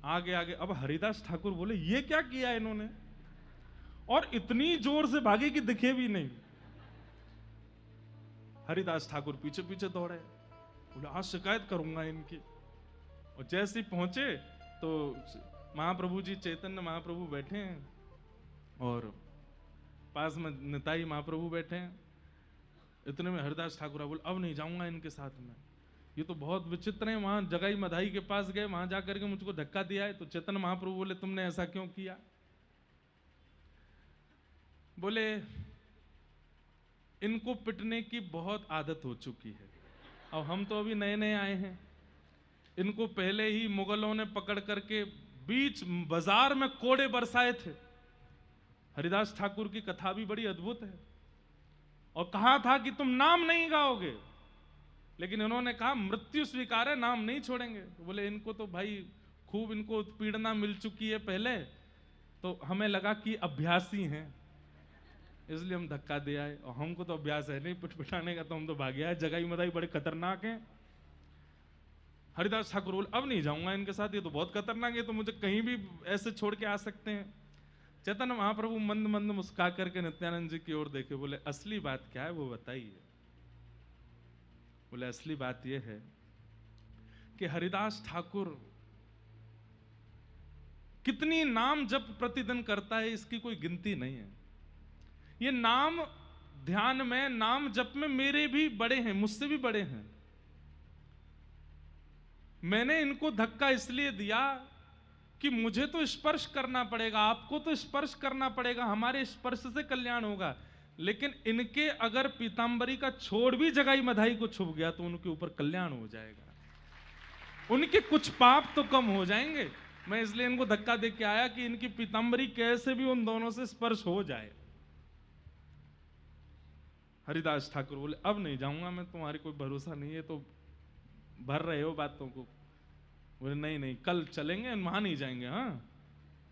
आगे आगे। अब हरिदास ठाकुर बोले ये क्या किया इन्होंने, और इतनी जोर से भागे कि दिखे भी नहीं। हरिदास ठाकुर पीछे पीछे दौड़े, बोले आज शिकायत करूंगा इनकी। और जैसे ही पहुंचे तो महाप्रभु जी, चैतन्य महाप्रभु बैठे हैं और पास में निताई महाप्रभु बैठे हैं। इतने में हरिदास ठाकुर बोले अब नहीं जाऊंगा इनके साथ में, ये तो बहुत विचित्र है। वहां जगाई मधाई के पास गए, वहां जाकर के मुझको धक्का दिया है। तो चैतन्य महाप्रभु बोले तुमने ऐसा क्यों किया? बोले इनको पिटने की बहुत आदत हो चुकी है, और हम तो अभी नए नए आए हैं। इनको पहले ही मुगलों ने पकड़ करके बीच बाजार में कोड़े बरसाए थे। हरिदास ठाकुर की कथा भी बड़ी अद्भुत है। और कहा था कि तुम नाम नहीं गाओगे, लेकिन इन्होंने कहा मृत्यु स्वीकार है, नाम नहीं छोड़ेंगे। तो बोले इनको तो भाई खूब इनको उत्पीड़ना मिल चुकी है पहले, तो हमें लगा कि अभ्यासी हैं, इसलिए हम धक्का दे आए। और हमको तो अभ्यास है नहीं पिटाने का, तो हम तो भागे आए। जगाई मदाई बड़े खतरनाक हैं। हरिदास ठाकुर बोले अब नहीं जाऊंगा इनके साथ, ये तो बहुत खतरनाक है, तो मुझे कहीं भी ऐसे छोड़ के आ सकते हैं। चैतन्य महाप्रभु मंद मंद मुस्का करके नित्यानंद जी की ओर देखे, बोले असली बात क्या है वो बताइए। बोले असली बात यह है कि हरिदास ठाकुर कितनी नाम जप प्रतिदिन करता है, इसकी कोई गिनती नहीं है। ये नाम ध्यान में, नाम जप में मेरे भी बड़े हैं, मुझसे भी बड़े हैं। मैंने इनको धक्का इसलिए दिया कि मुझे तो स्पर्श करना पड़ेगा, आपको तो स्पर्श करना पड़ेगा, हमारे स्पर्श से कल्याण होगा। लेकिन इनके अगर पीतांबरी का छोड़ भी जगाई मधाई को छुप गया तो उनके ऊपर कल्याण हो जाएगा, उनके कुछ पाप तो कम हो जाएंगे। मैं इसलिए इनको धक्का दे के आया कि इनकी पीतांबरी कैसे भी उन दोनों से स्पर्श हो जाए। हरिदास ठाकुर बोले अब नहीं जाऊंगा मैं, तुम्हारी कोई भरोसा नहीं है, तो भर रहे हो बातों को। बोले नहीं नहीं कल चलेंगे, वहां नहीं जाएंगे, हाँ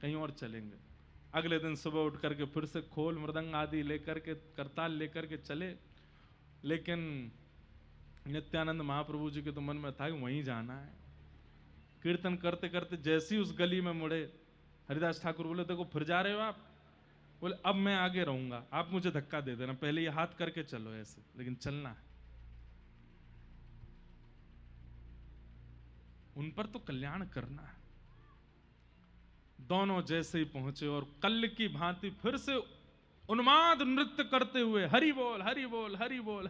कहीं और चलेंगे। अगले दिन सुबह उठ करके फिर से खोल मृदंग आदि लेकर के, करताल लेकर के चले। लेकिन नित्यानंद महाप्रभु जी के तो मन में था कि वहीं जाना है। कीर्तन करते करते जैसी उस गली में मुड़े, हरिदास ठाकुर बोले देखो फिर जा रहे हो आप? बोले अब मैं आगे रहूंगा, आप मुझे धक्का दे देना, पहले ये हाथ करके चलो ऐसे, लेकिन चलना है। उन पर तो कल्याण करना है। दोनों जैसे ही पहुंचे और कल की भांति फिर से उन्माद नृत्य करते हुए हरि बोल हरि बोल हरि बोल